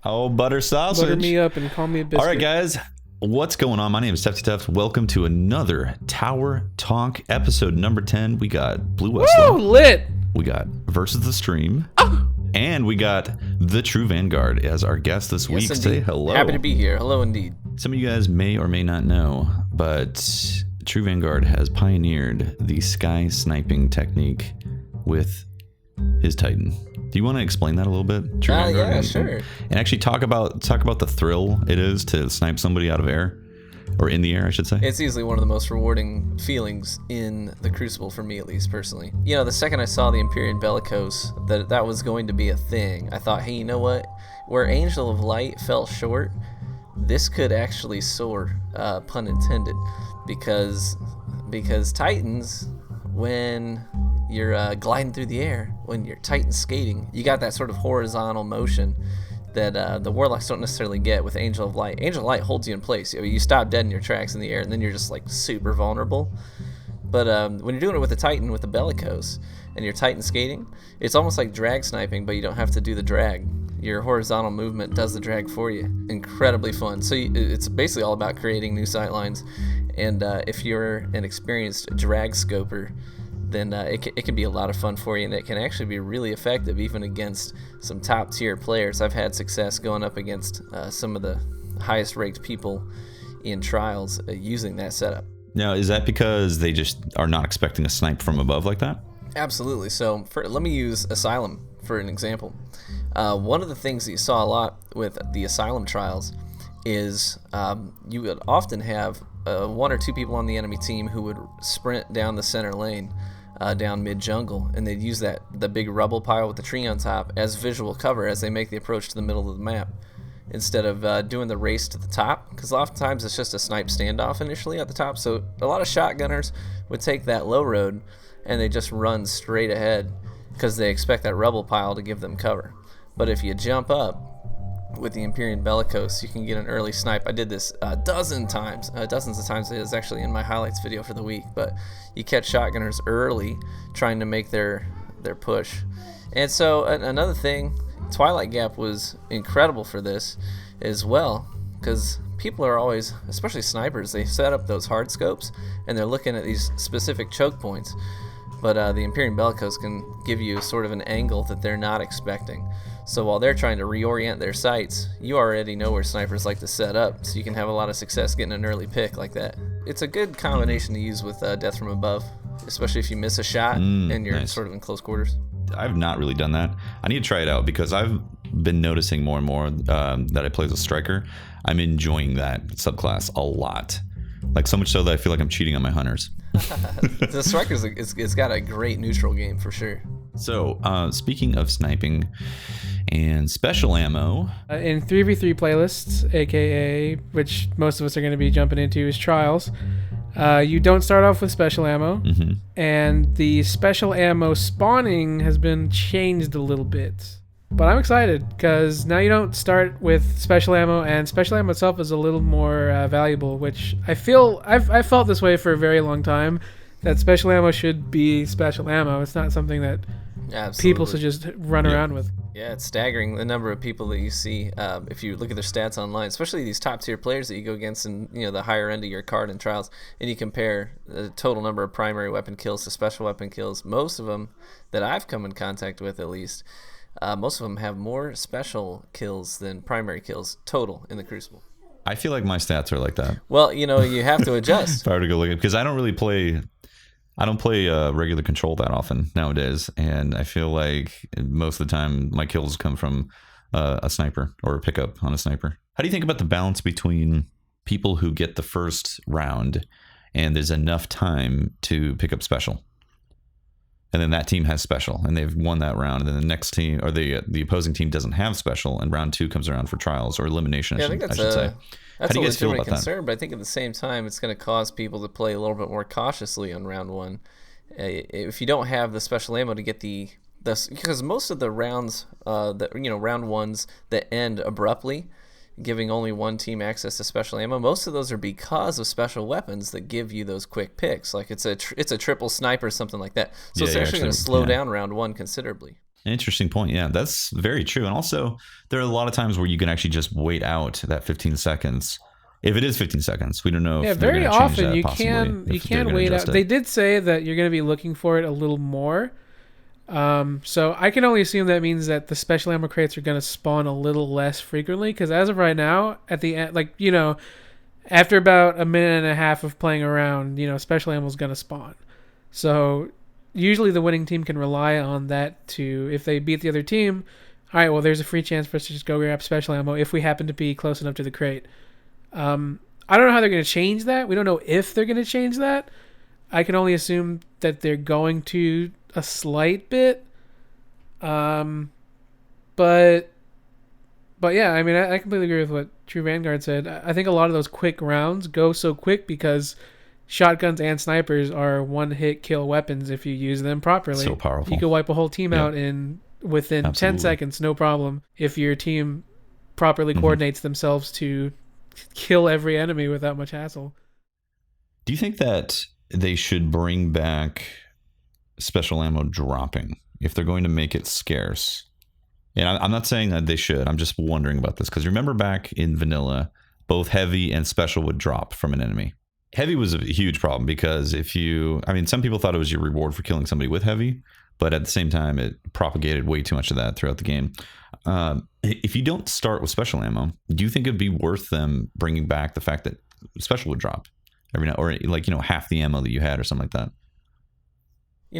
Oh, butter sausage. Butter me up and call me a biscuit. All right, guys. What's going on? My name is Tufty Tuft. Welcome to another Tower Talk episode number 10. We got Blue Westlaw. Woo, lit. We got Versus the Stream. And we got the True Vanguard as our guest this week. Indeed. Say hello. Happy to be here. Hello, indeed. Some of you guys may or may not know, but True Vanguard has pioneered the sky sniping technique with his Titan. Do you want to explain that a little bit? True Vanguard, Yeah, sure. And actually talk about the thrill it is to snipe somebody out of air, or in the air, I should say. It's easily one of the most rewarding feelings in the Crucible, for me at least, personally. You know, the second I saw the Empyrean Bellicose, that was going to be a thing, I thought, hey, you know what? Where Angel of Light fell short, this could actually soar, pun intended, because Titans, when you're gliding through the air, when you're Titan skating, you got that sort of horizontal motion that the Warlocks don't necessarily get with Angel of Light. Angel of Light holds you in place. You stop dead in your tracks in the air, and then you're just like super vulnerable. But when you're doing it with the Titan, with the Bellicose, and you're Titan skating, it's almost like drag sniping, but you don't have to do the drag. Your horizontal movement does the drag for you. Incredibly fun. So it's basically all about creating new sightlines. And if you're an experienced drag scoper, then it can be a lot of fun for you, and it can actually be really effective even against some top tier players. I've had success going up against some of the highest ranked people in trials using that setup. Now, is that because they just are not expecting a snipe from above like that? Absolutely. So let me use Asylum for an example. One of the things that you saw a lot with the Asylum trials is you would often have one or two people on the enemy team who would sprint down the center lane, down mid-jungle, and they'd use the big rubble pile with the tree on top as visual cover as they make the approach to the middle of the map, instead of doing the race to the top, because oftentimes it's just a snipe standoff initially at the top. So a lot of shotgunners would take that low road and they just run straight ahead because they expect that rubble pile to give them cover. But if you jump up with the Empyrean Bellicose, you can get an early snipe. I did this dozens of times. It was actually in my highlights video for the week. But you catch shotgunners early trying to make their push. And so another thing, Twilight Gap was incredible for this as well, because people are always, especially snipers, they set up those hard scopes and they're looking at these specific choke points. But the Empyrean Bellicose can give you sort of an angle that they're not expecting. So while they're trying to reorient their sights, you already know where snipers like to set up, so you can have a lot of success getting an early pick like that. It's a good combination to use with Death from Above, especially if you miss a shot and you're nice. sort of in close quarters. I've not really done that. I need to try it out because I've been noticing more and more that I play as a striker. I'm enjoying that subclass a lot. Like so much so that I feel like I'm cheating on my hunters. The Striker's it's got a great neutral game for sure. So, speaking of sniping and special ammo, In 3v3 playlists, aka which most of us are going to be jumping into, is trials. You don't start off with special ammo, and the special ammo spawning has been changed a little bit. But I'm excited because now you don't start with special ammo, and special ammo itself is a little more valuable, which I feel I've felt this way for a very long time, that special ammo should be special ammo. It's not something that people should just run around with. Yeah, it's staggering the number of people that you see if you look at their stats online, especially these top tier players that you go against in the higher end of your card in trials, and you compare the total number of primary weapon kills to special weapon kills. Most of them that I've come in contact with, at least, most of them have more special kills than primary kills total in the Crucible. I feel like my stats are like that. Well, you have to adjust. If I were to go look at, because I don't play regular control that often nowadays, and I feel like most of the time my kills come from a sniper or a pickup on a sniper. How do you think about the balance between people who get the first round and there's enough time to pick up special, and then that team has special and they've won that round, and then the next team or the opposing team doesn't have special, and round two comes around for trials or elimination? Yeah, I think I should say. That's How do you guys feel legitimate about concern, but I think at the same time, it's going to cause people to play a little bit more cautiously on round one. If you don't have the special ammo to get because most of the rounds, round ones that end abruptly, giving only one team access to special ammo, most of those are because of special weapons that give you those quick picks. Like it's a triple sniper or something like that. So it's actually going to slow down round one considerably. Interesting point. Yeah, that's very true. And also, there are a lot of times where you can actually just wait out that 15 seconds. If it is 15 seconds, we don't know Yeah, if they're very going to change often that you possibly. can if they're gonna wait adjust out. it. They did say that you're going to be looking for it a little more. So I can only assume that means that the special ammo crates are going to spawn a little less frequently. Because as of right now, at the end, like after about a minute and a half of playing around, special ammo is going to spawn. So usually the winning team can rely on that to, if they beat the other team, all right, well, there's a free chance for us to just go grab special ammo if we happen to be close enough to the crate. I don't know how they're going to change that. We don't know if they're going to change that. I can only assume that they're going to a slight bit. But yeah, I mean, I completely agree with what True Vanguard said. I think a lot of those quick rounds go so quick because shotguns and snipers are one-hit kill weapons if you use them properly. So powerful. You can wipe a whole team out within 10 seconds, no problem, if your team properly coordinates themselves to kill every enemy without much hassle. Do you think that they should bring back special ammo dropping if they're going to make it scarce? And I'm not saying that they should. I'm just wondering about this because remember back in vanilla, both heavy and special would drop from an enemy. Heavy was a huge problem because some people thought it was your reward for killing somebody with heavy, but at the same time, it propagated way too much of that throughout the game. If you don't start with special ammo, do you think it'd be worth them bringing back the fact that special would drop every now, or half the ammo that you had or something like that?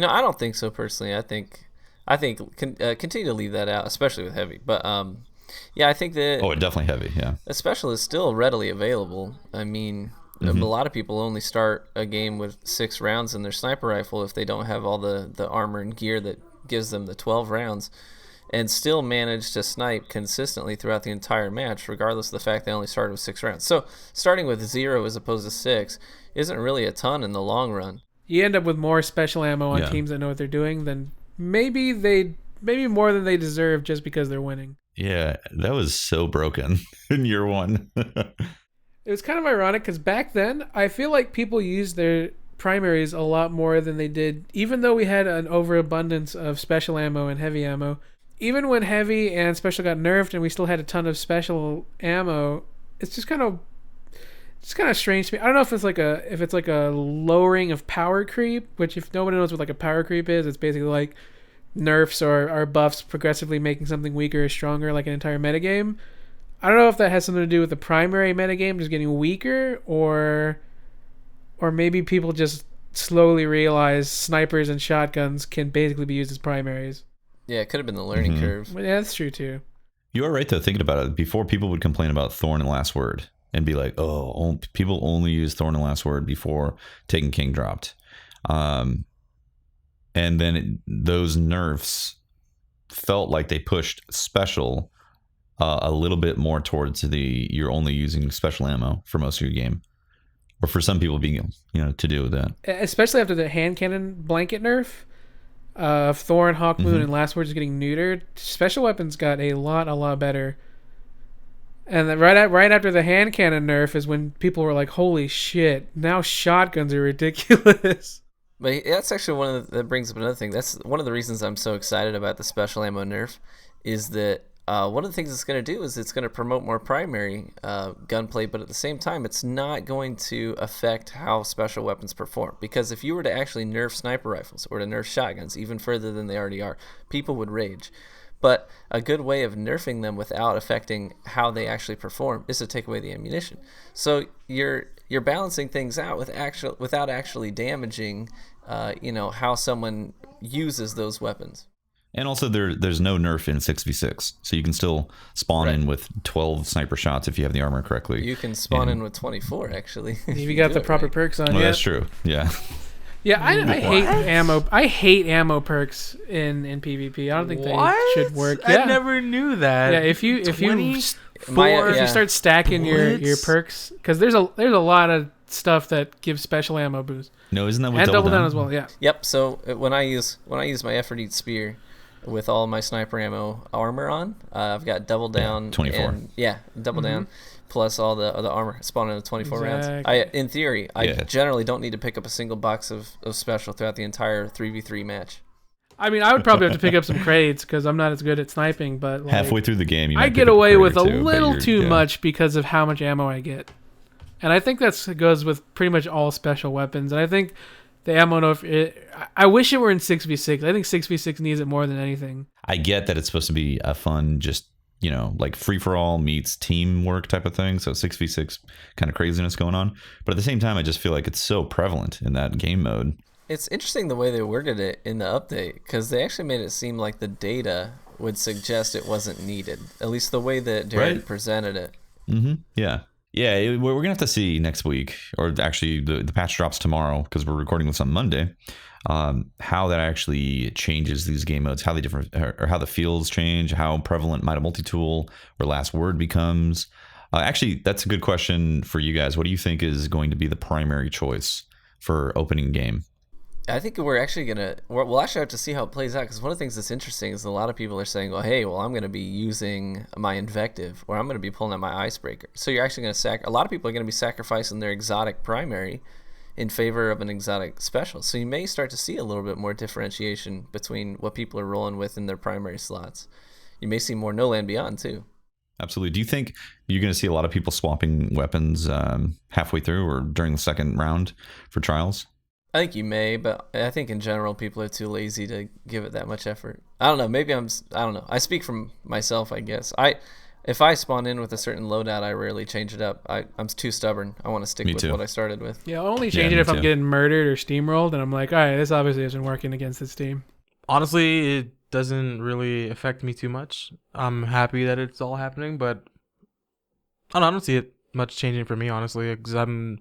I don't think so personally. I think continue to leave that out, especially with heavy. But I think that it's definitely heavy. Yeah, a special is still readily available. I mean, a lot of people only start a game with 6 rounds in their sniper rifle if they don't have all the armor and gear that gives them the 12 rounds, and still manage to snipe consistently throughout the entire match, regardless of the fact they only started with 6 rounds. So starting with 0 as opposed to 6 isn't really a ton in the long run. You end up with more special ammo on teams that know what they're doing than maybe more than they deserve just because they're winning. Yeah, that was so broken in year 1. It was kind of ironic because back then, I feel like people used their primaries a lot more than they did, even though we had an overabundance of special ammo and heavy ammo. Even when heavy and special got nerfed and we still had a ton of special ammo, it's just kind of strange to me. I don't know if it's like a lowering of power creep, which if nobody knows what like a power creep is, it's basically like nerfs or buffs progressively making something weaker or stronger, like an entire metagame. I don't know if that has something to do with the primary metagame just getting weaker, or maybe people just slowly realize snipers and shotguns can basically be used as primaries. Yeah, it could have been the learning curve. Yeah, that's true too. You are right though, thinking about it. Before, people would complain about Thorn and Last Word and be like, oh, people only use Thorn and Last Word before Taken King dropped. And then those nerfs felt like they pushed special a little bit more towards you're only using special ammo for most of your game, or for some people being to do with that. Especially after the hand cannon blanket nerf of Thorn, Hawkmoon, and Last Word is getting neutered. Special weapons got a lot better. And then right after the hand cannon nerf is when people were like, "Holy shit! Now shotguns are ridiculous." But that's actually that brings up another thing. That's one of the reasons I'm so excited about the special ammo nerf, is that one of the things it's going to do is it's going to promote more primary gunplay, but at the same time, it's not going to affect how special weapons perform. Because if you were to actually nerf sniper rifles or to nerf shotguns even further than they already are, people would rage. But a good way of nerfing them without affecting how they actually perform is to take away the ammunition. So you're balancing things out without actually damaging, how someone uses those weapons. And also, there's no nerf in 6v6, so you can still spawn in with 12 sniper shots if you have the armor correctly. You can spawn in with 24, actually. If you got the proper perks on. Well, that's true. Yeah. Yeah, I hate ammo. I hate ammo perks in PvP. I don't think they should work. Yeah. I never knew that. Yeah, if you start stacking your perks, because there's a lot of stuff that gives special ammo boost. No, isn't that what and double down down as well? Yeah. Yep. So when I use my effort eat spear with all my sniper ammo armor on, I've got double down. 24. Double down. Plus all the armor spawning in 24 rounds. In theory, I generally don't need to pick up a single box of special throughout the entire 3v3 match. I mean, I would probably have to pick up some crates because I'm not as good at sniping. But like, Halfway through the game, you might I pick get up away crate with or a two, but little you're- too yeah. much because of how much ammo I get, and I think that goes with pretty much all special weapons. And I think the ammo, I wish it were in 6v6. I think 6v6 needs it more than anything. I get that it's supposed to be a fun, just, you know, like free for all meets teamwork type of thing. So 6v6 kind of craziness going on. But at the same time, I just feel like it's so prevalent in that game mode. It's interesting the way they worded it in the update, because they actually made it seem like the data would suggest it wasn't needed. At least the way that Jared Right. presented it. Yeah. Yeah, we're going to have to see next week, or actually the patch drops tomorrow because we're recording this on Monday, how that actually changes these game modes, how they different, or how the fields change, how prevalent might a multi-tool or last word becomes. Actually, that's a good question for you guys. What do you think is going to be the primary choice for opening game? I think we're actually we'll actually have to see how it plays out, because one of the things that's interesting is a lot of people are saying, well, hey, I'm going to be using my invective, or I'm going to be pulling out my icebreaker. So you're actually going to a lot of people are going to be sacrificing their exotic primary in favor of an exotic special. So you may start to see a little bit more differentiation between what people are rolling with in their primary slots. You may see more No Land Beyond too. Absolutely. Do you think you're going to see a lot of people swapping weapons halfway through or during the second round for trials? I think you may, but I think in general people are too lazy to give it that much effort. I don't know. Maybe I don't know. I speak from myself, I guess. If I spawn in with a certain loadout, I rarely change it up. I'm too stubborn. I want to stick Me with too. what I started with. Yeah, I'll only change Yeah, it if me I'm too. getting murdered or steamrolled, and I'm like, all right, this obviously isn't working against this team. Honestly, it doesn't really affect me too much. I'm happy that it's all happening, but I don't see it much changing for me, honestly, because I'm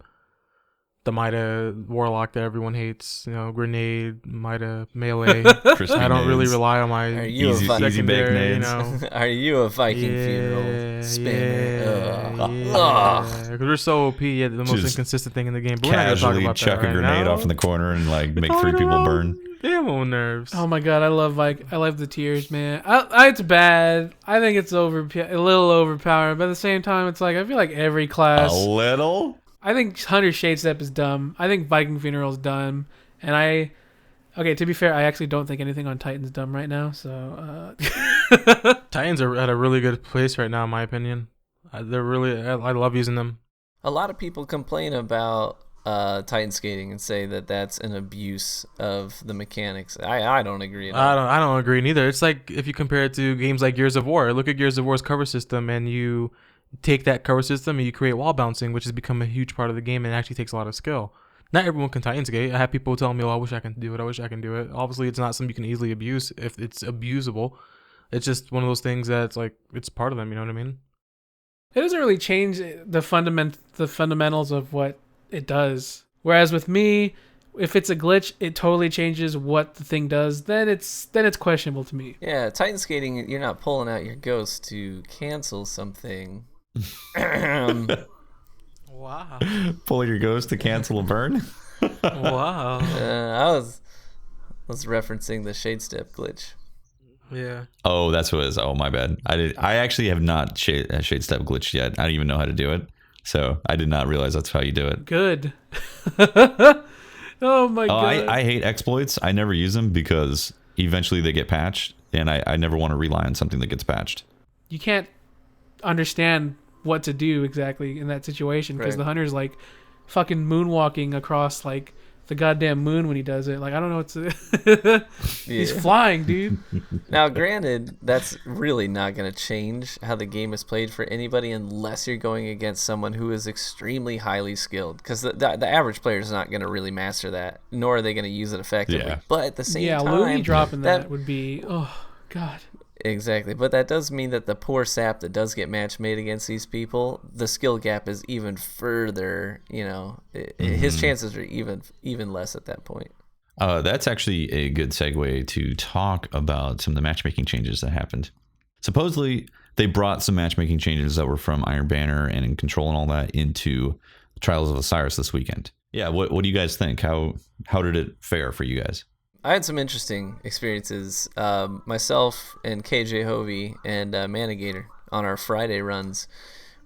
the Mida Warlock that everyone hates, grenade, Mida, melee. Crispy I don't really nades. rely on my Are you Easy- a easy bake secondary, nades. Are you a Viking funeral spammer? Ugh. Yeah, because we're so OP, yet the most Just inconsistent thing in the game. But we're not gonna talk Casually about chuck that a right grenade now. off in the corner and like make We're three talking people about burn. Ammo nerves. Oh my god, I love the tiers, man. It's bad. I think it's a little overpowered, but at the same time, it's like I feel like every A class. little? I think Hunter Shadestep is dumb. I think Viking Funeral is dumb, and okay, to be fair, I actually don't think anything on Titan's dumb right now. So Titans are at a really good place right now, in my opinion. They're really. I love using them. A lot of people complain about Titan skating and say that that's an abuse of the mechanics. I don't agree at all. I don't agree neither. It's like if you compare it to games like Gears of War. Look at Gears of War's cover system, and you take that cover system and you create wall bouncing, which has become a huge part of the game and it actually takes a lot of skill. Not everyone can Titan skate. I have people telling me, "Oh, I wish I can do it. I wish I can do it." Obviously, it's not something you can easily abuse if it's abusable. It's just one of those things that's like it's part of them. You know what I mean? it doesn't really change the fundamentals of what it does. Whereas with me, if it's a glitch, it totally changes what the thing does. Then it's questionable to me. Yeah, Titan skating, you're not pulling out your ghost to cancel something. Wow. Pull your ghost to cancel a burn? Wow. I was referencing the shade step glitch. Yeah. Oh, that's what it is. Oh, my bad. I actually have not shade step glitched yet. I don't even know how to do it. So I did not realize that's how you do it. Good. Oh my god. I hate exploits. I never use them because eventually they get patched, and I never want to rely on something that gets patched. You can't understand what to do exactly in that situation because Right. the hunter's like fucking moonwalking across like the goddamn moon when he does it. Like I don't know what to. He's Yeah. flying, dude. Now, granted, that's really not going to change how the game is played for anybody unless you're going against someone who is extremely highly skilled. Because the average player is not going to really master that, nor are they going to use it effectively. Yeah. But at the same Yeah, time, Louis dropping that would be god. Exactly, but that does mean that the poor sap that does get match made against these people, the skill gap is even further. His chances are even less at that point. That's actually a good segue to talk about some of the matchmaking changes that happened. Supposedly, they brought some matchmaking changes that were from Iron Banner and in Control and all that into Trials of Osiris this weekend. Yeah, what do you guys think? How did it fare for you guys? I had some interesting experiences. Myself and KJ Hovey and Manigator on our Friday runs,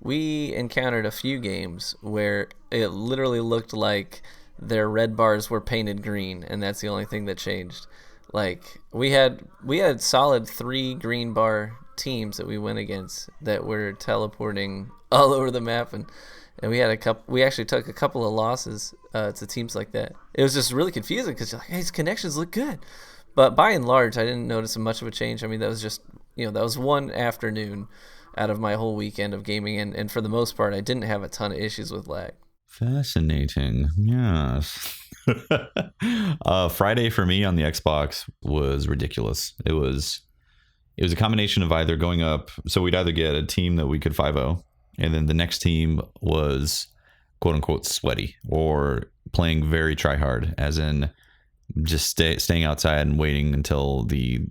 we encountered a few games where it literally looked like their red bars were painted green, and that's the only thing that changed. Like we had solid 3 green bar teams that we went against that were teleporting all over the map, and we had we actually took a couple of losses to teams like that. It was just really confusing because you're like, hey, his connections look good, but by and large, I didn't notice much of a change. I mean, that was just that was one afternoon out of my whole weekend of gaming, and for the most part, I didn't have a ton of issues with lag. Fascinating. Yes. Friday for me on the Xbox was ridiculous. It was a combination of either going up, so we'd either get a team that we could 5-0, and then the next team was quote unquote sweaty or playing very try hard, as in just staying outside and waiting until the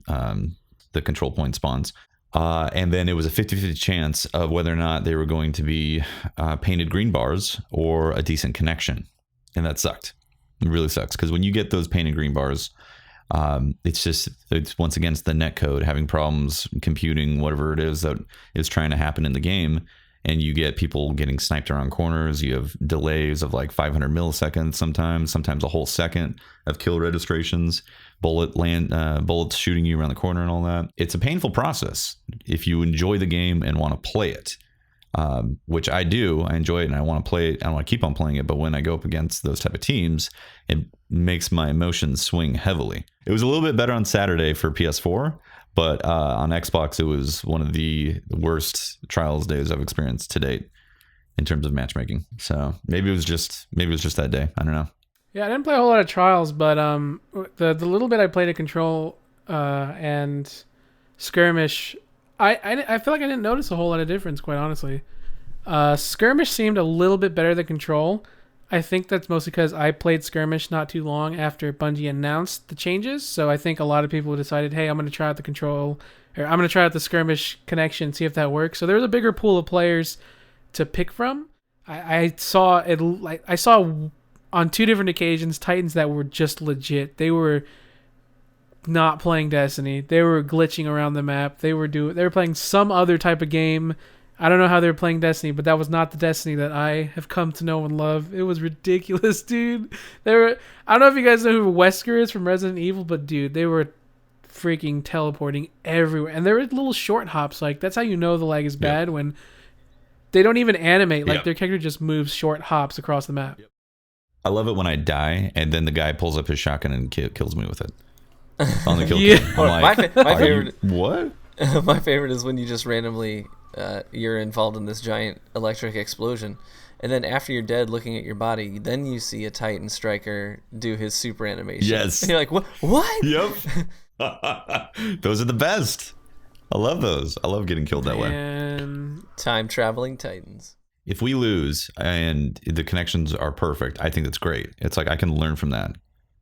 control point spawns. And then it was a 50-50 chance of whether or not they were going to be painted green bars or a decent connection. And that sucked. It really sucks, because when you get those painted green bars, it's once again the net code having problems computing whatever it is that is trying to happen in the game. And you get people getting sniped around corners. You have delays of like 500 milliseconds sometimes a whole second of kill registrations, bullets shooting you around the corner and all that. It's a painful process if you enjoy the game and want to play it, which I do. I enjoy it and I want to play it. I want to keep on playing it. But when I go up against those type of teams, it makes my emotions swing heavily. It was a little bit better on Saturday for PS4. But on Xbox, it was one of the worst Trials days I've experienced to date in terms of matchmaking. So maybe it was just that day. I don't know. Yeah, I didn't play a whole lot of Trials, but the little bit I played at Control and Skirmish, I feel like I didn't notice a whole lot of difference, quite honestly. Skirmish seemed a little bit better than Control. I think that's mostly because I played Skirmish not too long after Bungie announced the changes. So I think a lot of people decided, hey, I'm going to try out the Control, or I'm going to try out the Skirmish connection, see if that works. So there was a bigger pool of players to pick from. I saw on 2 different occasions Titans that were just legit. They were not playing Destiny. They were glitching around the map. They were playing some other type of game. I don't know how they were playing Destiny, but that was not the Destiny that I have come to know and love. It was ridiculous, dude. I don't know if you guys know who Wesker is from Resident Evil, but dude, they were freaking teleporting everywhere. And there were little short hops. Like, that's how you know the lag is bad, when they don't even animate. Like, their character just moves short hops across the map. I love it when I die and then the guy pulls up his shotgun and kills me with it. On the kill cam. I'm like, my favorite. What? My favorite is when you just randomly you're involved in this giant electric explosion, and then after you're dead, looking at your body, then you see a Titan striker do his super animation. Yes. And you're like, what? Yep. Those are the best. I love those. I love getting killed that way. Time traveling Titans. If we lose and the connections are perfect, I think that's great. It's like I can learn from that.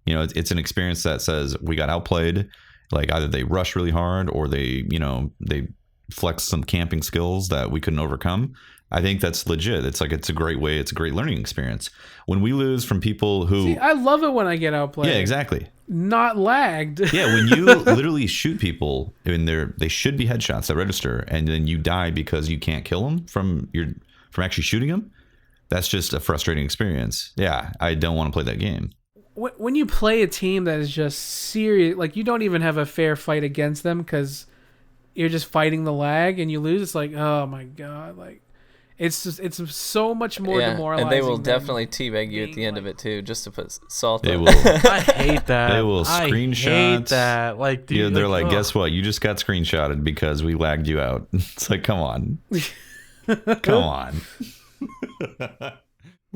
It's an experience that says we got outplayed. Like either they rush really hard or they flex some camping skills that we couldn't overcome. I think that's legit. It's a great way. It's a great learning experience. When we lose from people who... See, I love it when I get outplayed. Yeah, exactly. Not lagged. Yeah, when you literally shoot people and they should be headshots that register, and then you die because you can't kill them from actually shooting them, that's just a frustrating experience. Yeah, I don't want to play that game. When you play a team that is just serious, like you don't even have a fair fight against them because you're just fighting the lag and you lose, it's like, oh my god, like it's so much more demoralizing. And they will definitely teabag you at the end of it too, just to put salt. They will. I hate that. They will screenshot. I hate that. Like, dude, they're like, guess what? You just got screenshotted because we lagged you out. It's like, come on, come on.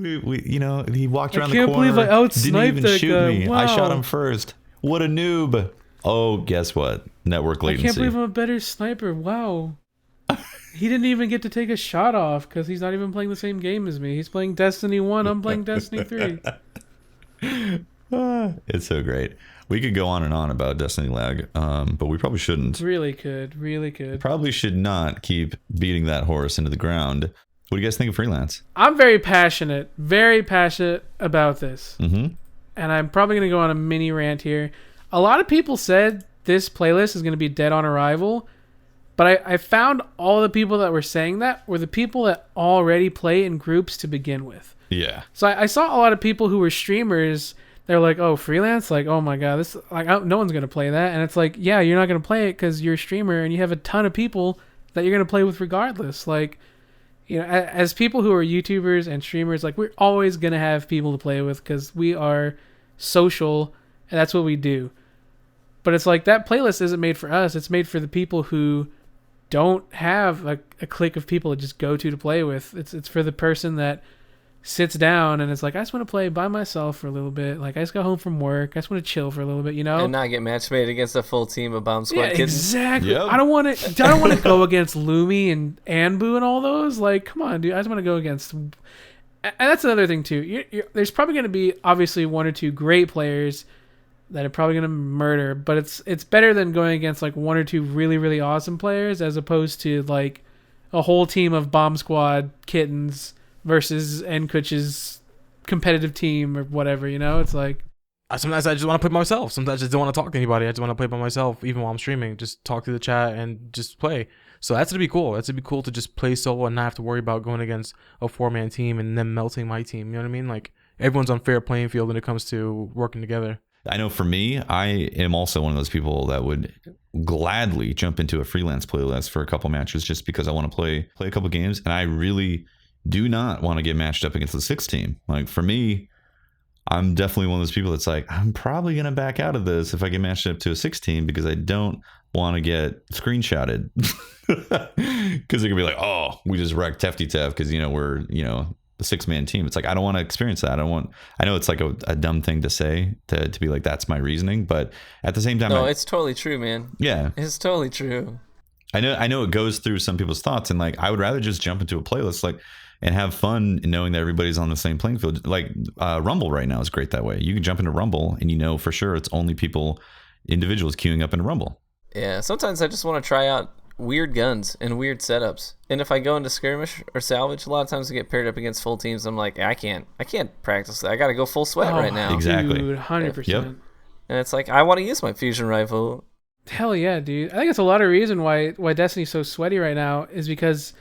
He walked around the corner. I can't believe I outsniped didn't even that shoot guy. me. Wow. I shot him first. What a noob. Oh, guess what? Network latency. I can't believe I'm a better sniper. Wow. He didn't even get to take a shot off because he's not even playing the same game as me. He's playing Destiny 1. I'm playing Destiny 3. It's so great. We could go on and on about Destiny lag, but we probably shouldn't. Really could. Probably should not keep beating that horse into the ground. What do you guys think of freelance? I'm very passionate about this. Mm-hmm. And I'm probably going to go on a mini rant here. A lot of people said this playlist is going to be dead on arrival, but I found all the people that were saying that were the people that already play in groups to begin with. Yeah. So I saw a lot of people who were streamers they're like, oh, freelance, like, oh my god, this, like, no one's gonna play that. And it's like, yeah, you're not gonna play it because you're a streamer and you have a ton of people that you're gonna play with regardless. Like, you know, as people who are YouTubers and streamers, like, we're always gonna have people to play with because we are social and that's what we do. But it's like that playlist isn't made for us. It's made for the people who don't have a clique of people to just go to play with. It's for the person that sits down and it's like, I just want to play by myself for a little bit. Like, I just got home from work. I just want to chill for a little bit, you know? And not get match made against a full team of Bomb Squad Yeah, kids. exactly. Yep. I don't want to go against Lumi and Anbu and all those. Like, come on, dude. I just want to go against. And that's another thing too. There's probably going to be obviously one or two great players that are probably going to murder, but it's better than going against like one or two really, really awesome players as opposed to like a whole team of Bomb Squad kittens versus Nkuch's competitive team or whatever, you know? It's like, Sometimes I just want to play by myself. Sometimes I just don't want to talk to anybody. I just want to play by myself, even while I'm streaming. Just talk to the chat and just play. So that's gonna be cool. That's gonna be cool to just play solo and not have to worry about going against a 4-man team and then melting my team. You know what I mean? Like, everyone's on fair playing field when it comes to working together. I know for me, I am also one of those people that would gladly jump into a freelance playlist for a couple matches just because I want to play a couple games, and I really do not want to get matched up against the 6 team. Like, for me, I'm definitely one of those people that's like, I'm probably going to back out of this if I get matched up to a 6 team because I don't want to get screenshotted. Because they're going to be like, oh, we just wrecked Tefty Tef because, you know, we're, you know, the 6-man team. It's like, I don't want to experience that. I know it's like a dumb thing to say to be like, that's my reasoning. But at the same time, No, it's totally true, man. Yeah. It's totally true. I know it goes through some people's thoughts, and like, I would rather just jump into a playlist like and have fun knowing that everybody's on the same playing field. Like Rumble right now is great that way. You can jump into Rumble and you know for sure it's only individuals queuing up in Rumble. Yeah, sometimes I just want to try out weird guns and weird setups. And if I go into skirmish or salvage, a lot of times I get paired up against full teams. I'm like, I can't practice that. I got to go full sweat right now. Exactly. Dude, 100%. Yep. And it's like, I want to use my fusion rifle. Hell yeah, dude. I think it's a lot of reason why Destiny's so sweaty right now is because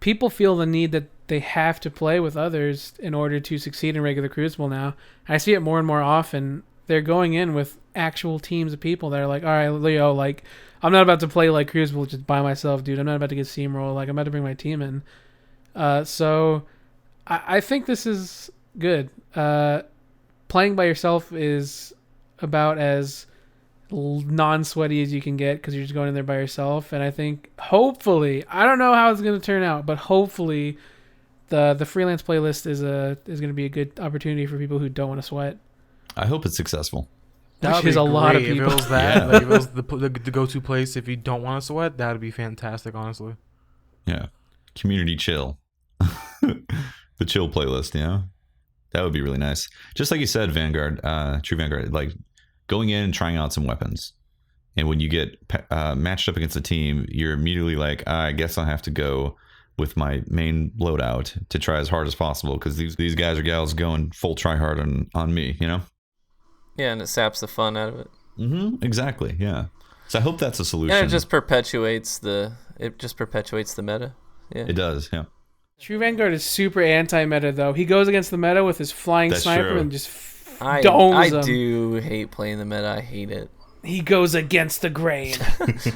people feel the need that they have to play with others in order to succeed in regular Crucible now. I see it more and more often. They're going in with actual teams of people that are like, all right, Leo, like, I'm not about to play like Crucible just by myself, dude. I'm not about to get steamrolled. Like, I'm about to bring my team in. So I think this is good. Playing by yourself is about as non-sweaty as you can get because you're just going in there by yourself. And I think hopefully, I don't know how it's going to turn out, but hopefully the freelance playlist is going to be a good opportunity for people who don't want to sweat. I hope it's successful. Which is a lot of If people. it was that, like, if it was the go-to place if you don't want to sweat, that would be fantastic, honestly. Yeah. Community chill. The chill playlist, you know? That would be really nice. Just like you said, Vanguard, True Vanguard, like going in and trying out some weapons. And when you get matched up against a team, you're immediately like, I guess I have to go with my main loadout to try as hard as possible because these guys or gals going full try hard on me, you know? Yeah, and it saps the fun out of it. Mm-hmm. Exactly. Yeah. So I hope that's a solution. And it just perpetuates the meta. Yeah. It does. Yeah. True Vanguard is super anti-meta, though. He goes against the meta with his flying That's sniper true. and just I domes them. do hate playing the meta. I hate it. He goes against the grain.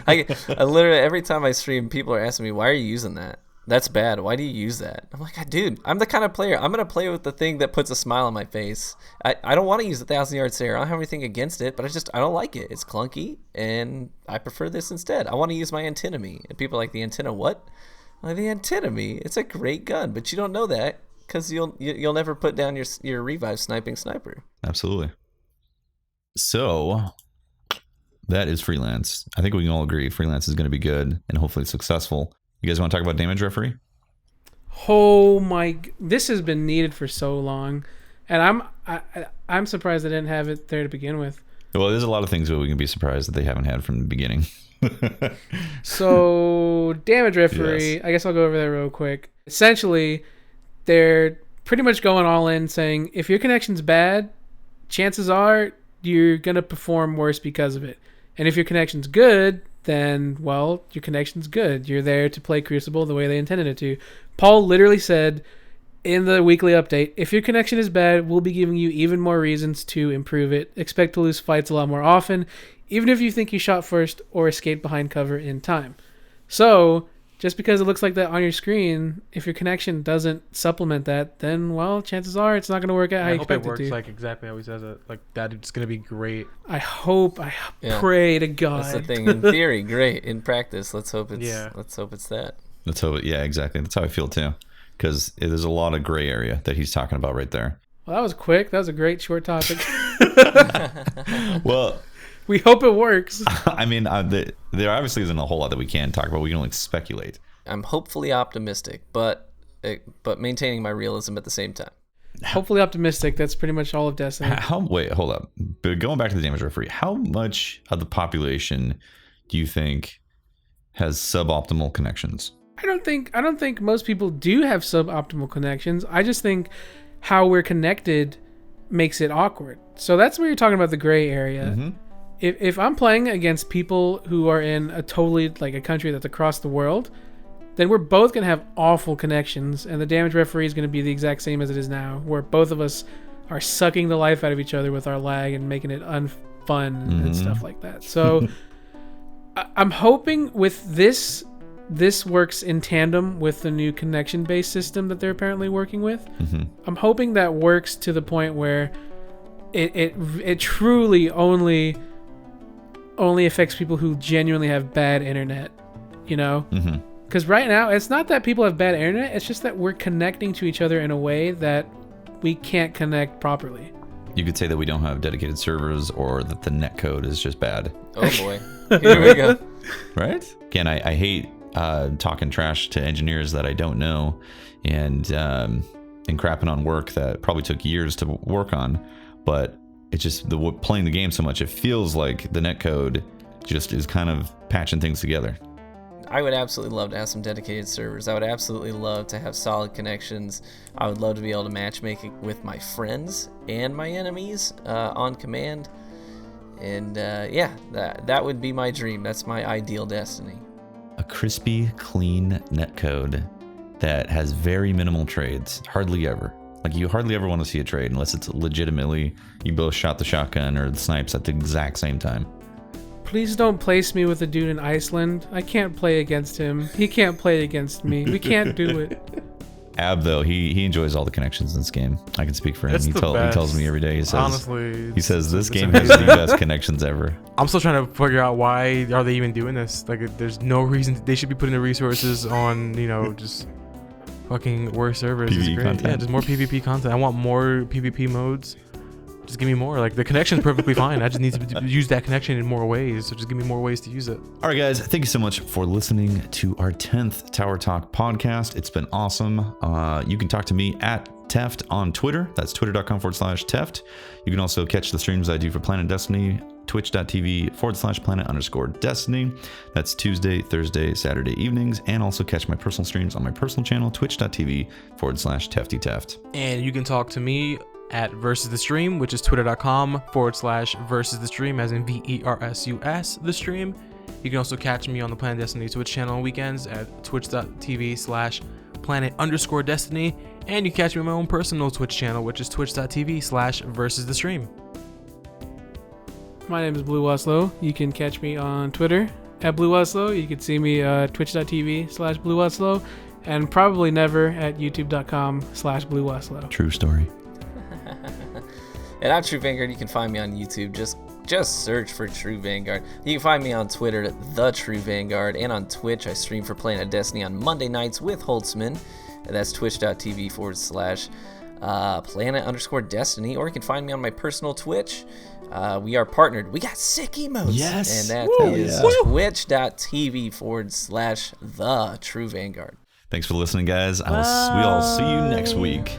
I literally, every time I stream, people are asking me, why are you using that? That's bad. Why do you use that? I'm like, dude, I'm the kind of player. I'm going to play with the thing that puts a smile on my face. I don't want to use the 1,000-yard stare. I don't have anything against it, but I don't like it. It's clunky, and I prefer this instead. I want to use my antinomy. And people are like, the antenna what? I'm like, the antinomy. It's a great gun, but you don't know that because you'll never put down your revive sniping sniper. Absolutely. So that is freelance. I think we can all agree freelance is going to be good and hopefully successful. You guys want to talk about damage referee? Oh my! This has been needed for so long, and I'm surprised they didn't have it there to begin with. Well, there's a lot of things that we can be surprised that they haven't had from the beginning. So damage referee. Yes. I guess I'll go over that real quick. Essentially, they're pretty much going all in, saying if your connection's bad, chances are you're gonna perform worse because of it, and if your connection's good, then, well, your connection's good. You're there to play Crucible the way they intended it to. Paul literally said, in the weekly update, if your connection is bad, we'll be giving you even more reasons to improve it. Expect to lose fights a lot more often, even if you think you shot first or escaped behind cover in time. So, just because it looks like that on your screen, if your connection doesn't supplement that, then, well, chances are it's not going to work out how you expect it to. I hope it works like exactly how he says it. Like, that it's going to be great. I pray to God. That's the thing. In theory, great. In practice, let's hope it's that. Let's hope yeah, exactly. That's how I feel too. Because there's a lot of gray area that he's talking about right there. Well, that was quick. That was a great short topic. Well, we hope it works. I mean, there obviously isn't a whole lot that we can talk about. We can only speculate. I'm hopefully optimistic, but maintaining my realism at the same time. Hopefully optimistic. That's pretty much all of Destiny. Wait, hold up. But going back to the damage referee, how much of the population do you think has suboptimal connections? I don't think most people do have suboptimal connections. I just think how we're connected makes it awkward. So that's where you're talking about the gray area. Mm-hmm. If I'm playing against people who are in a totally like a country that's across the world, then we're both going to have awful connections, and the damage referee is going to be the exact same as it is now, where both of us are sucking the life out of each other with our lag and making it unfun and stuff like that. So I'm hoping with this works in tandem with the new connection-based system that they're apparently working with. Mm-hmm. I'm hoping that works to the point where it truly only affects people who genuinely have bad internet, you know? Because right now, it's not that people have bad internet, it's just that we're connecting to each other in a way that we can't connect properly. You could say that we don't have dedicated servers or that the netcode is just bad. Oh boy. Here we go. Right? Again, I hate talking trash to engineers that I don't know and crapping on work that probably took years to work on, but it's just playing the game so much, it feels like the netcode just is kind of patching things together. I would absolutely love to have some dedicated servers. I would absolutely love to have solid connections. I would love to be able to matchmake it with my friends and my enemies on command. And yeah, that would be my dream. That's my ideal Destiny. A crispy, clean netcode that has very minimal trades. Hardly ever. Like, you hardly ever want to see a trade unless it's legitimately you both shot the shotgun or the snipes at the exact same time. Please don't place me with a dude in Iceland. I can't play against him. He can't play against me. We can't do it. Ab, though, he enjoys all the connections in this game. I can speak for him. It's He the tells me best. every day. He says, Honestly, he says this it's game has the best connections ever. I'm still trying to figure out why are they even doing this. Like, there's no reason they should be putting the resources on, just fucking worse servers. It's PvP great. content. Yeah, just more PvP content. I want more PvP modes. Just give me more. Like, the connection's perfectly fine. I just need to use that connection in more ways. So just give me more ways to use it. All right, guys. Thank you so much for listening to our 10th Tower Talk podcast. It's been awesome. You can talk to me at Teft on Twitter. That's twitter.com/Teft. You can also catch the streams I do for PlanetDestiny, twitch.tv/planet_destiny. That's Tuesday, Thursday, Saturday evenings. And also catch my personal streams on my personal channel, twitch.tv/TeftyTeft. And you can talk to me at Versus the Stream, which is twitter.com/Versus the Stream, as in VERSUS the stream. You can also catch me on the Planet Destiny Twitch channel on weekends at twitch.tv/planet_destiny. And you catch me on my own personal Twitch channel, which is twitch.tv/Versus the Stream. My name is Blue Waslow. You can catch me on Twitter at Blue Waslow. You can see me twitch.tv/Blue Waslow, and probably never at youtube.com/Blue Waslow. True story. And I'm True Vanguard. You can find me on YouTube. Just search for True Vanguard. You can find me on Twitter at The True Vanguard, and on Twitch. I stream for Planet Destiny on Monday nights with Holtzman. And that's twitch.tv/planet_destiny. Or you can find me on my personal Twitch. We are partnered. We got sick emotes. Yes. And that is twitch.tv/The True Vanguard. Thanks for listening, guys. We all see you next week.